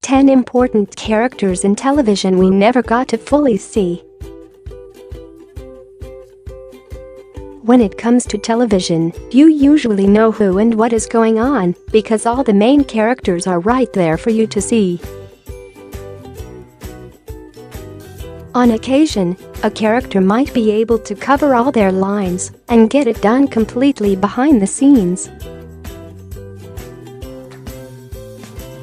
10 important characters in television we never got to fully see. When it comes to television, you usually know who and what is going on because all the main characters are right there for you to see. On occasion, a character might be able to cover all their lines and get it done completely behind the scenes.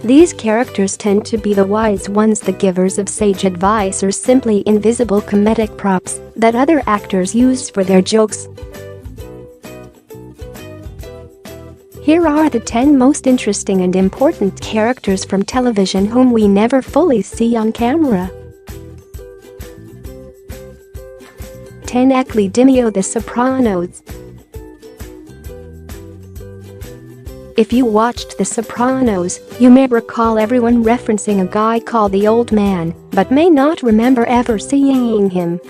These characters tend to be the wise ones, the givers of sage advice, or simply invisible comedic props that other actors use for their jokes. Here are the 10 most interesting and important characters from television whom we never fully see on camera. 10. Ecli Dimio, The Sopranos. If you watched The Sopranos, you may recall everyone referencing a guy called the Old Man, but may not remember ever seeing him.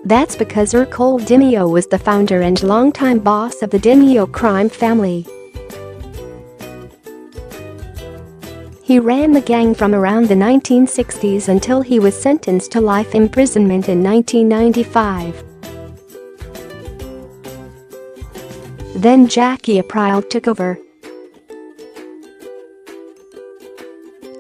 That's because Ercole Dimio was the founder and longtime boss of the Dimio crime family. He ran the gang from around the 1960s until he was sentenced to life imprisonment in 1995. Then Jackie Aprile took over.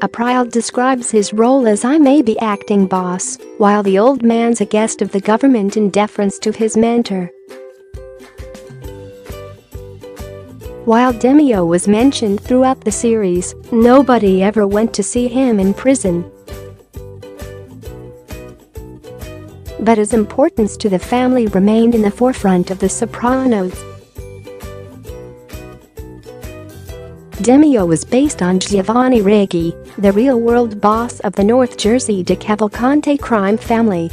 Aprile describes his role as "I may be acting boss, while the old man's a guest of the government in deference to his mentor." While Dimio was mentioned throughout the series, nobody ever went to see him in prison. But his importance to the family remained in the forefront of The Sopranos. Dimio was based on Giovanni Riggi, the real-world boss of the North Jersey DeCavalcante crime family.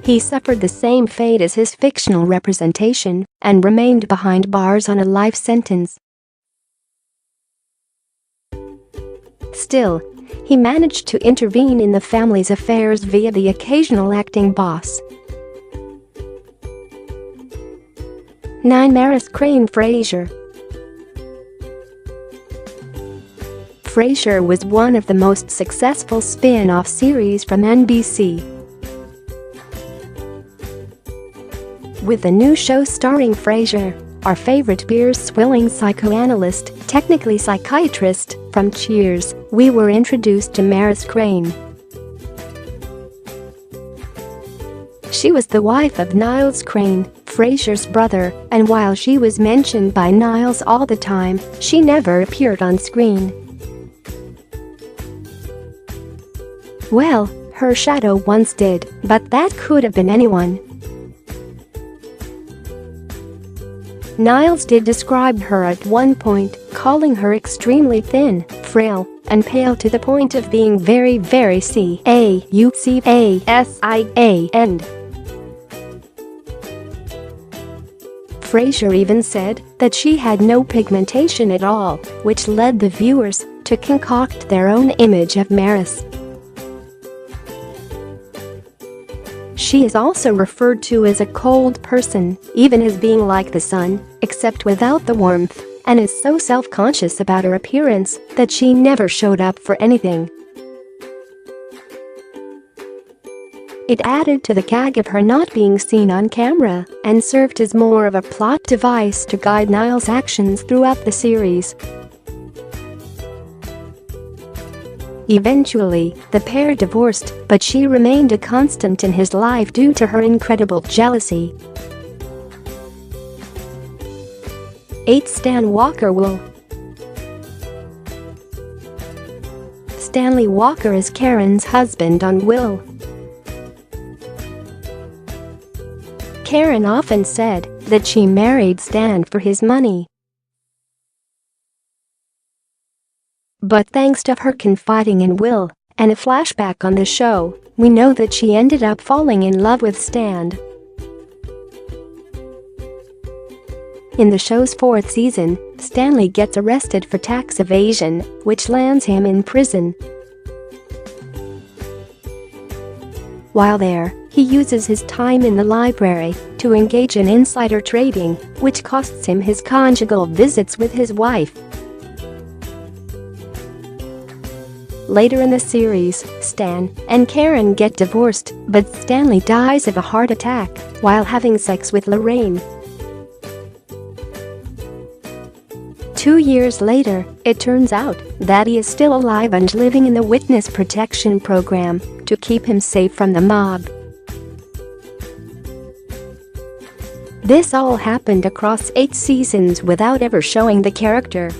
He suffered the same fate as his fictional representation and remained behind bars on a life sentence. Still, he managed to intervene in the family's affairs via the occasional acting boss. 9. Maris Crane Frasier. Frasier was one of the most successful spin-off series from NBC. With the new show starring Frasier, our favorite beer-swilling psychoanalyst, technically psychiatrist, from Cheers, we were introduced to Maris Crane. She was the wife of Niles Crane, Frasier's brother, and while she was mentioned by Niles all the time, she never appeared on screen. Well, her shadow once did, but that could have been anyone. Niles did describe her at one point, calling her extremely thin, frail, and pale to the point of being very, very caucasian. Frasier even said that she had no pigmentation at all, which led the viewers to concoct their own image of Maris. She is also referred to as a cold person, even as being like the sun, except without the warmth, and is so self-conscious about her appearance that she never showed up for anything. It added to the gag of her not being seen on camera and served as more of a plot device to guide Niles' actions throughout the series. Eventually, the pair divorced, but she remained a constant in his life due to her incredible jealousy. 8. Stan Walker-Wool. Stanley Walker is Karen's husband on Will. Karen often said that she married Stan for his money. But thanks to her confiding in Will and a flashback on the show, we know that she ended up falling in love with Stan. In the show's 4th season, Stanley gets arrested for tax evasion, which lands him in prison. While there, he uses his time in the library to engage in insider trading, which costs him his conjugal visits with his wife. Later in the series, Stan and Karen get divorced, but Stanley dies of a heart attack while having sex with Lorraine. 2 years later, it turns out that he is still alive and living in the witness protection program to keep him safe from the mob. This all happened across 8 seasons without ever showing the character.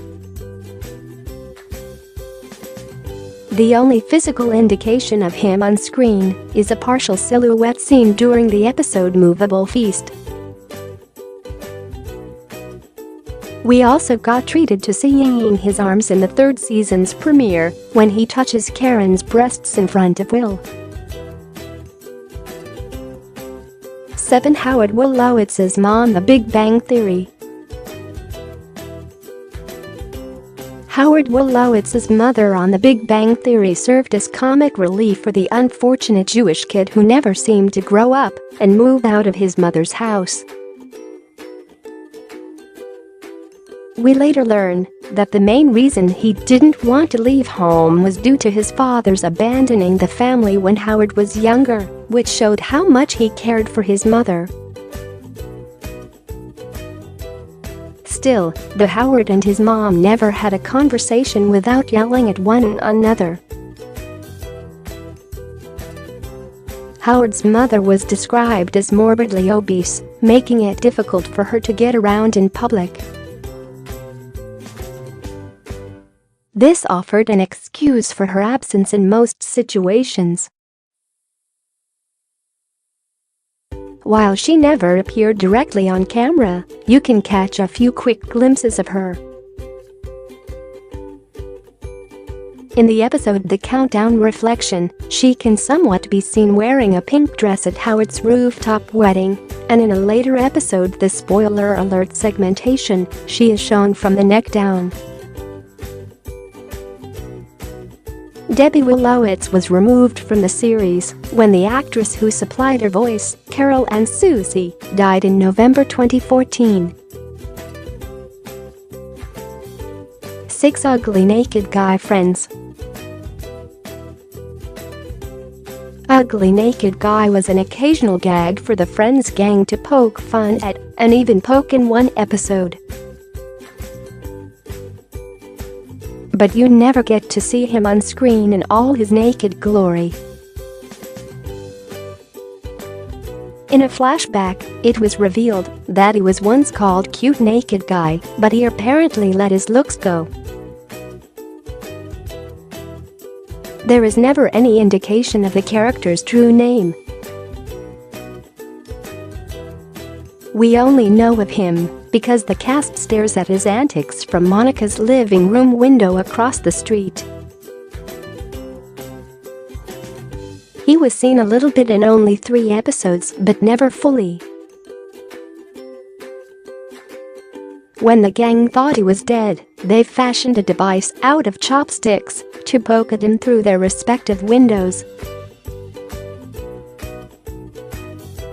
The only physical indication of him on screen is a partial silhouette scene during the episode Movable Feast. We also got treated to seeing his arms in the 3rd season's premiere when he touches Karen's breasts in front of Will. 7. Howard Wolowitz's mom. The Big Bang Theory. Howard Wolowitz's mother on The Big Bang Theory served as comic relief for the unfortunate Jewish kid who never seemed to grow up and move out of his mother's house. We later learn that the main reason he didn't want to leave home was due to his father's abandoning the family when Howard was younger, which showed how much he cared for his mother. Still, the Howard and his mom never had a conversation without yelling at one another. Howard's mother was described as morbidly obese, making it difficult for her to get around in public. This offered an excuse for her absence in most situations. While she never appeared directly on camera, you can catch a few quick glimpses of her. In the episode The Countdown Reflection, she can somewhat be seen wearing a pink dress at Howard's rooftop wedding, and in a later episode The Spoiler Alert segmentation, she is shown from the neck down. Debbie Wolowitz was removed from the series when the actress who supplied her voice, Carol Ann Susie, died in November 2014. 6. Ugly Naked Guy Friends. Ugly Naked Guy was an occasional gag for the Friends gang to poke fun at, and even poke in one episode. But you never get to see him on screen in all his naked glory. In a flashback, it was revealed that he was once called Cute Naked Guy, but he apparently let his looks go. There is never any indication of the character's true name. We only know of him because the cast stares at his antics from Monica's living room window across the street. He was seen a little bit in only 3 episodes but never fully. When the gang thought he was dead, they fashioned a device out of chopsticks to poke at him through their respective windows.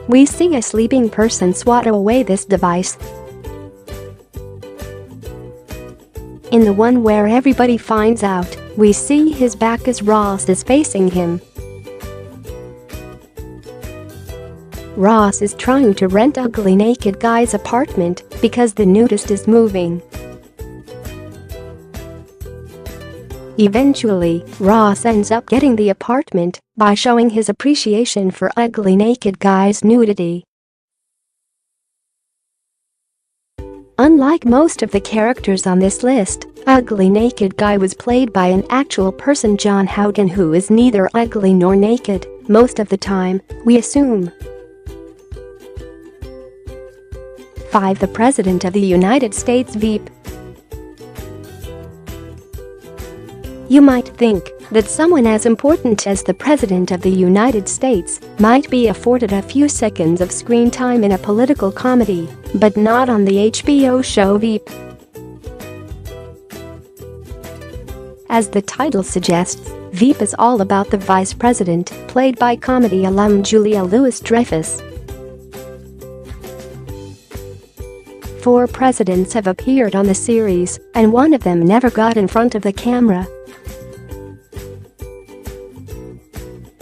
We see a sleeping person swat away this device. In the one where everybody finds out, we see his back as Ross is facing him. Ross is trying to rent Ugly Naked Guy's apartment because the nudist is moving. Eventually, Ross ends up getting the apartment by showing his appreciation for Ugly Naked Guy's nudity. Unlike most of the characters on this list, Ugly Naked Guy was played by an actual person, John Houghton, who is neither ugly nor naked, most of the time, we assume. 5. The President of the United States Veep. You might think that someone as important as the President of the United States might be afforded a few seconds of screen time in a political comedy, but not on the HBO show Veep. As the title suggests, Veep is all about the vice president, played by comedy alum Julia Louis-Dreyfus. 4 presidents have appeared on the series, and one of them never got in front of the camera.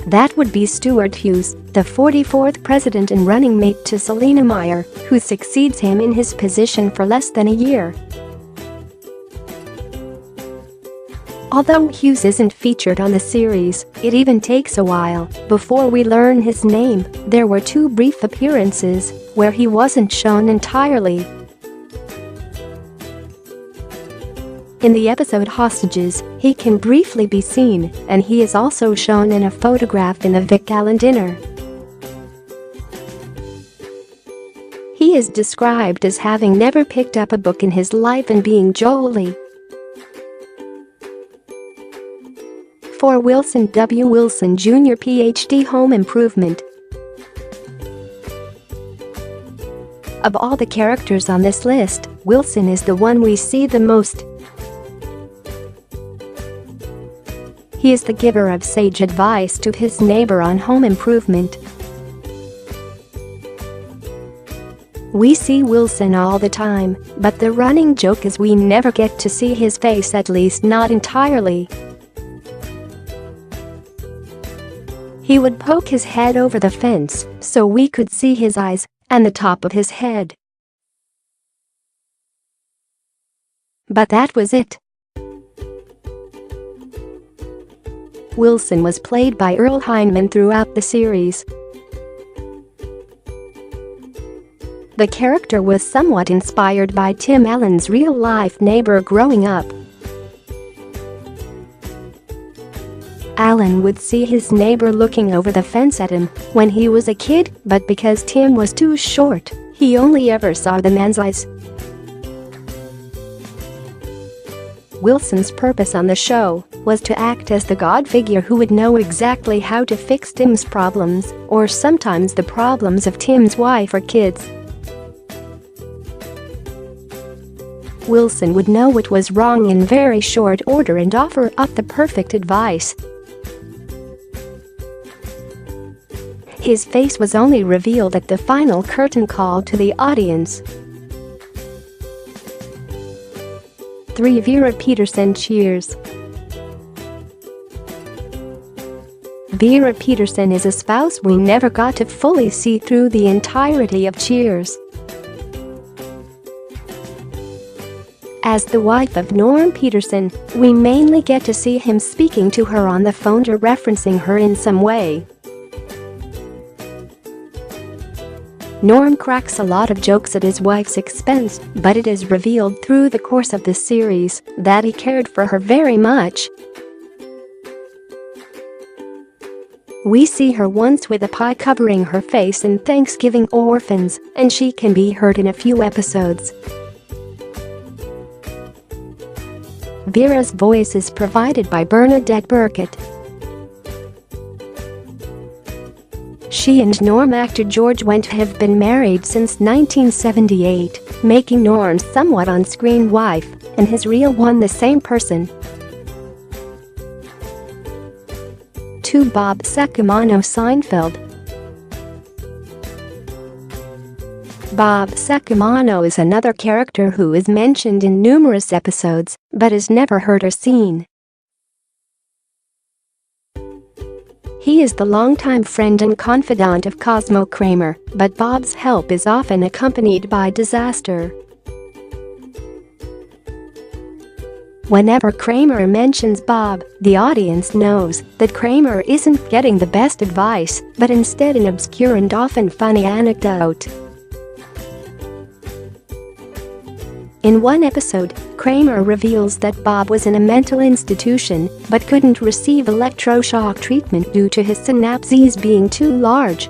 That would be Stuart Hughes, the 44th president and running mate to Selina Meyer, who succeeds him in his position for less than a year. Although Hughes isn't featured on the series, it even takes a while before we learn his name. There were 2 brief appearances where he wasn't shown entirely. In the episode Hostages, he can briefly be seen, and he is also shown in a photograph in the Vic Allen dinner. He is described as having never picked up a book in his life and being jolly. For Wilson W. Wilson Jr. Ph.D. Home Improvement. Of all the characters on this list, Wilson is the one we see the most. He is the giver of sage advice to his neighbor on home improvement. We see Wilson all the time, but the running joke is we never get to see his face, at least not entirely. He would poke his head over the fence so we could see his eyes and the top of his head. But that was it. Wilson was played by Earl Hindman throughout the series. The character was somewhat inspired by Tim Allen's real-life neighbor growing up. Allen would see his neighbor looking over the fence at him when he was a kid, but because Tim was too short, he only ever saw the man's eyes. Wilson's purpose on the show was to act as the god figure who would know exactly how to fix Tim's problems, or sometimes the problems of Tim's wife or kids. Wilson would know what was wrong in very short order and offer up the perfect advice. His face was only revealed at the final curtain call to the audience. 3. Vera Peterson Cheers. Vera Peterson is a spouse we never got to fully see through the entirety of Cheers. As the wife of Norm Peterson, we mainly get to see him speaking to her on the phone or referencing her in some way. Norm cracks a lot of jokes at his wife's expense, but it is revealed through the course of the series that he cared for her very much. We see her once with a pie covering her face in Thanksgiving Orphans, and she can be heard in a few episodes. Vera's voice is provided by Bernadette Burkett. She and Norm actor George Wendt have been married since 1978, making Norm's somewhat on-screen wife and his real one the same person. 2. Bob Secamano Seinfeld. Bob Secamano is another character who is mentioned in numerous episodes, but is never heard or seen. He is the longtime friend and confidant of Cosmo Kramer, but Bob's help is often accompanied by disaster. Whenever Kramer mentions Bob, the audience knows that Kramer isn't getting the best advice, but instead an obscure and often funny anecdote. In one episode, Kramer reveals that Bob was in a mental institution but couldn't receive electroshock treatment due to his synapses being too large.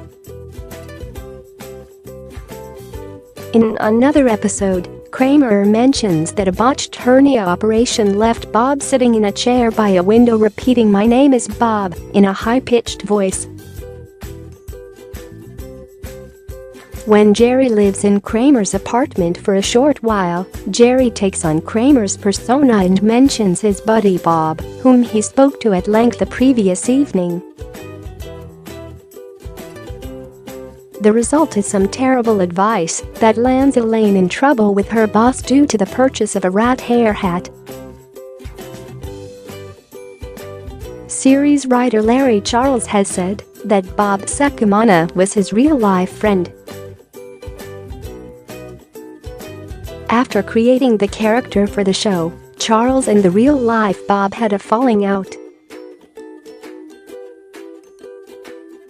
In another episode, Kramer mentions that a botched hernia operation left Bob sitting in a chair by a window repeating "My name is Bob" in a high-pitched voice. When Jerry lives in Kramer's apartment for a short while, Jerry takes on Kramer's persona and mentions his buddy Bob, whom he spoke to at length the previous evening. The result is some terrible advice that lands Elaine in trouble with her boss due to the purchase of a rat hair hat. Series writer Larry Charles has said that Bob Secamana was his real-life friend. After creating the character for the show, Charles and the real-life Bob had a falling out.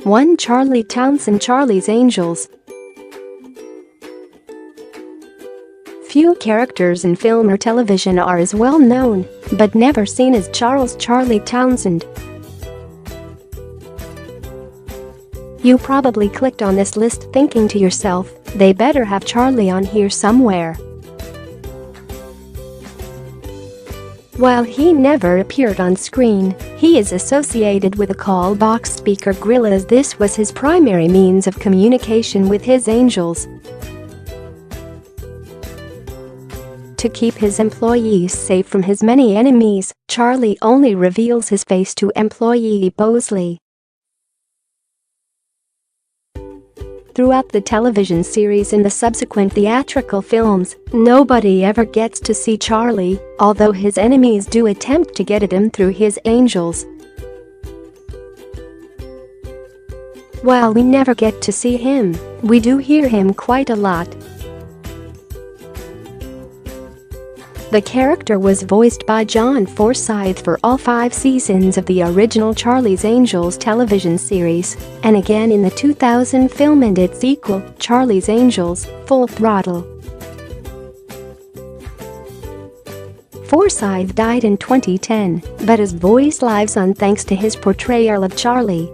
One Charlie Townsend, Charlie's Angels. Few characters in film or television are as well known, but never seen as Charlie Townsend. You probably clicked on this list thinking to yourself, they better have Charlie on here somewhere. While he never appeared on screen, he is associated with a call box speaker grill, as this was his primary means of communication with his angels. To keep his employees safe from his many enemies, Charlie only reveals his face to employee Bosley. Throughout the television series and the subsequent theatrical films, nobody ever gets to see Charlie, although his enemies do attempt to get at him through his angels. While we never get to see him, we do hear him quite a lot. The character was voiced by John Forsythe for all 5 seasons of the original Charlie's Angels television series, and again in the 2000 film and its sequel, Charlie's Angels: Full Throttle. Forsythe died in 2010, but his voice lives on thanks to his portrayal of Charlie.